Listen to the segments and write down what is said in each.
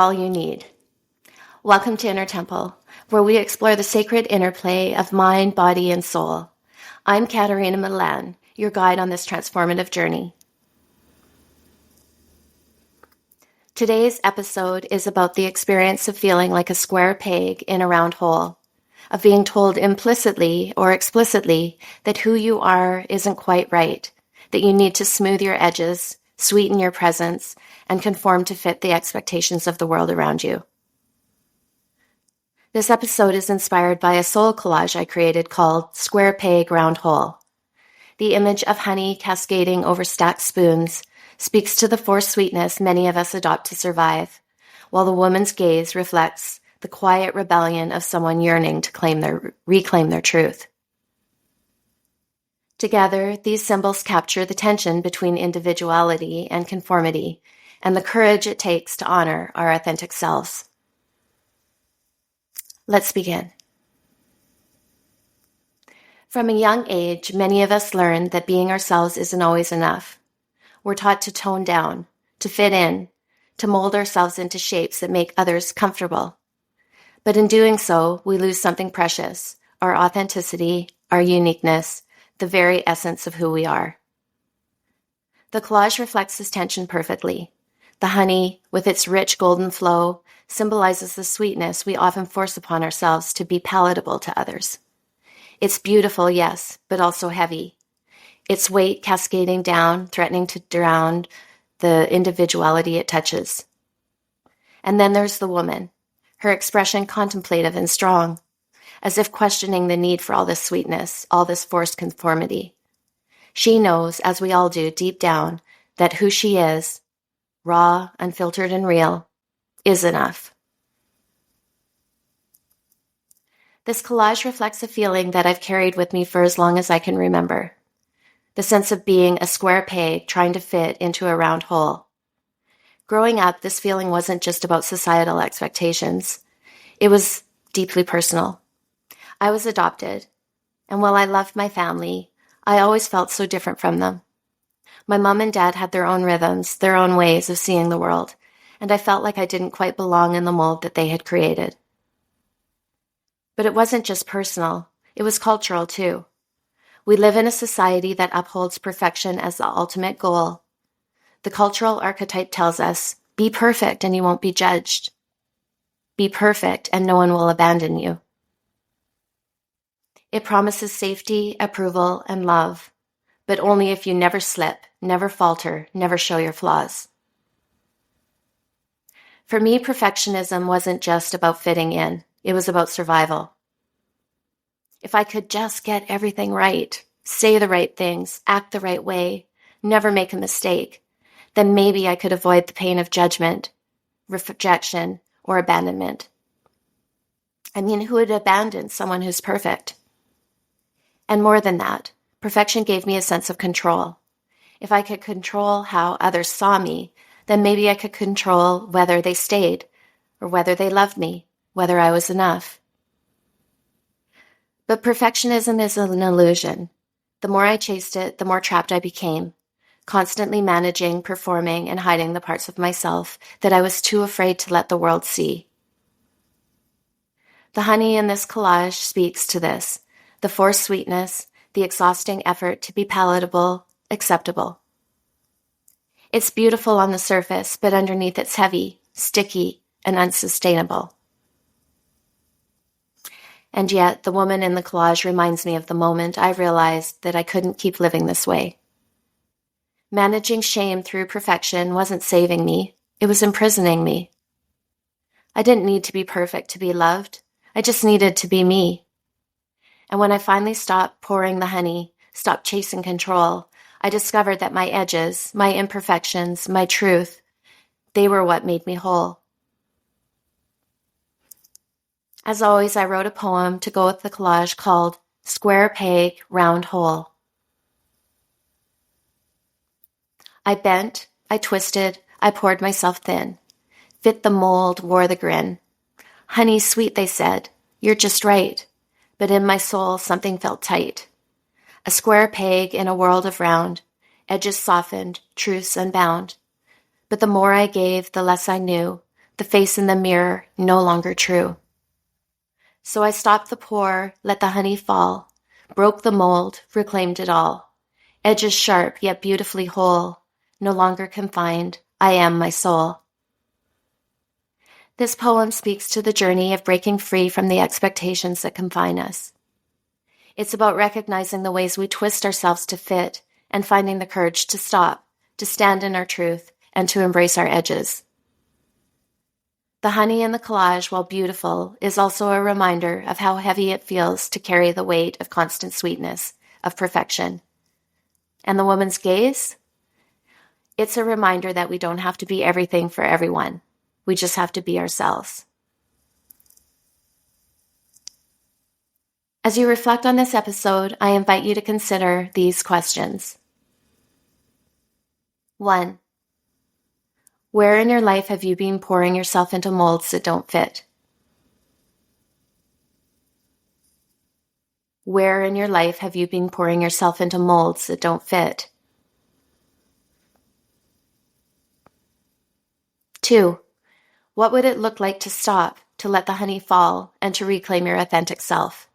all you need. Welcome to Inner Temple, where we explore the sacred interplay of mind, body, and soul. I'm Katerina Milan, your guide on this transformative journey. Today's episode is about the experience of feeling like a square peg in a round hole, of being told implicitly or explicitly that who you are isn't quite right, that you need to smooth your edges, sweeten your presence, and conform to fit the expectations of the world around you. This episode is inspired by a soul collage I created called Square Peg Round Hole. The image of honey cascading over stacked spoons speaks to the forced sweetness many of us adopt to survive, while the woman's gaze reflects the quiet rebellion of someone yearning to reclaim their truth. Together, these symbols capture the tension between individuality and conformity, and the courage it takes to honor our authentic selves. Let's begin. From a young age, many of us learn that being ourselves isn't always enough. We're taught to tone down, to fit in, to mold ourselves into shapes that make others comfortable. But in doing so, we lose something precious, our authenticity, our uniqueness, the very essence of who we are. The collage reflects this tension perfectly. The honey, with its rich golden flow, symbolizes the sweetness we often force upon ourselves to be palatable to others. It's beautiful, yes, but also heavy. Its weight cascading down, threatening to drown the individuality it touches. And then there's the woman, her expression contemplative and strong, as if questioning the need for all this sweetness, all this forced conformity. She knows, as we all do deep down, that who she is, raw, unfiltered, and real, is enough. This collage reflects a feeling that I've carried with me for as long as I can remember. The sense of being a square peg trying to fit into a round hole. Growing up, this feeling wasn't just about societal expectations. It was deeply personal. I was adopted, and while I loved my family, I always felt so different from them. My mom and dad had their own rhythms, their own ways of seeing the world, and I felt like I didn't quite belong in the mold that they had created. But it wasn't just personal, it was cultural too. We live in a society that upholds perfection as the ultimate goal. The cultural archetype tells us, be perfect and you won't be judged. Be perfect and no one will abandon you. It promises safety, approval, and love, but only if you never slip, never falter, never show your flaws. For me, perfectionism wasn't just about fitting in. It was about survival. If I could just get everything right, say the right things, act the right way, never make a mistake, then maybe I could avoid the pain of judgment, rejection, or abandonment. I mean, who would abandon someone who's perfect? And more than that, perfection gave me a sense of control. If I could control how others saw me, then maybe I could control whether they stayed, or whether they loved me, whether I was enough. But perfectionism is an illusion. The more I chased it, the more trapped I became, constantly managing, performing, and hiding the parts of myself that I was too afraid to let the world see. The honey in this collage speaks to this, the forced sweetness, the exhausting effort to be palatable, acceptable. It's beautiful on the surface, but underneath it's heavy, sticky, and unsustainable. And yet, the woman in the collage reminds me of the moment I realized that I couldn't keep living this way. Managing shame through perfection wasn't saving me, it was imprisoning me. I didn't need to be perfect to be loved, I just needed to be me. And when I finally stopped pouring the honey, stopped chasing control, I discovered that my edges, my imperfections, my truth, they were what made me whole. As always, I wrote a poem to go with the collage called Square Peg, Round Hole. I bent, I twisted, I poured myself thin. Fit the mold, wore the grin. Honey sweet, they said, you're just right. But in my soul, something felt tight. A square peg in a world of round, edges softened, truths unbound. But the more I gave, the less I knew, the face in the mirror no longer true. So I stopped the pour, let the honey fall, broke the mold, reclaimed it all. Edges sharp yet beautifully whole, no longer confined, I am my soul. This poem speaks to the journey of breaking free from the expectations that confine us. It's about recognizing the ways we twist ourselves to fit and finding the courage to stop, to stand in our truth, and to embrace our edges. The honey in the collage, while beautiful, is also a reminder of how heavy it feels to carry the weight of constant sweetness, of perfection. And the woman's gaze? It's a reminder that we don't have to be everything for everyone. We just have to be ourselves. As you reflect on this episode, I invite you to consider these questions. 1. Where in your life have you been pouring yourself into molds that don't fit? Where in your life have you been pouring yourself into molds that don't fit? 2. What would it look like to stop, to let the honey fall, and to reclaim your authentic self?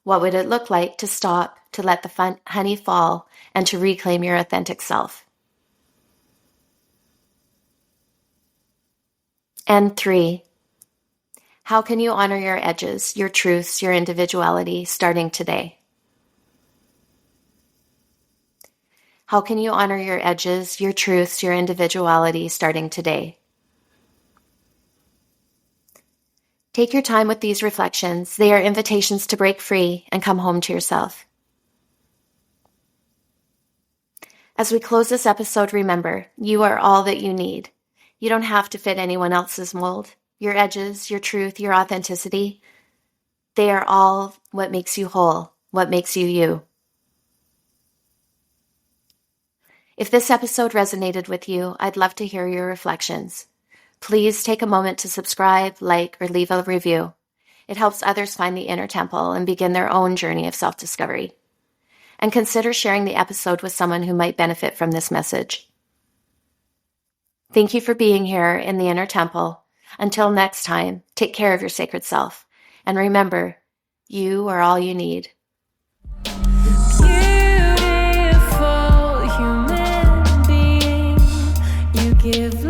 What would it look like to stop, to let the honey fall, and to reclaim your authentic self? And 3, how can you honor your edges, your truths, your individuality starting today? How can you honor your edges, your truths, your individuality starting today? Take your time with these reflections. They are invitations to break free and come home to yourself. As we close this episode, remember, you are all that you need. You don't have to fit anyone else's mold. Your edges, your truth, your authenticity, they are all what makes you whole, what makes you you. If this episode resonated with you, I'd love to hear your reflections. Please take a moment to subscribe, like, or leave a review. It helps others find the inner temple and begin their own journey of self-discovery. And consider sharing the episode with someone who might benefit from this message. Thank you for being here in the inner temple. Until next time, take care of your sacred self. And remember, you are all you need. Beautiful human being, you give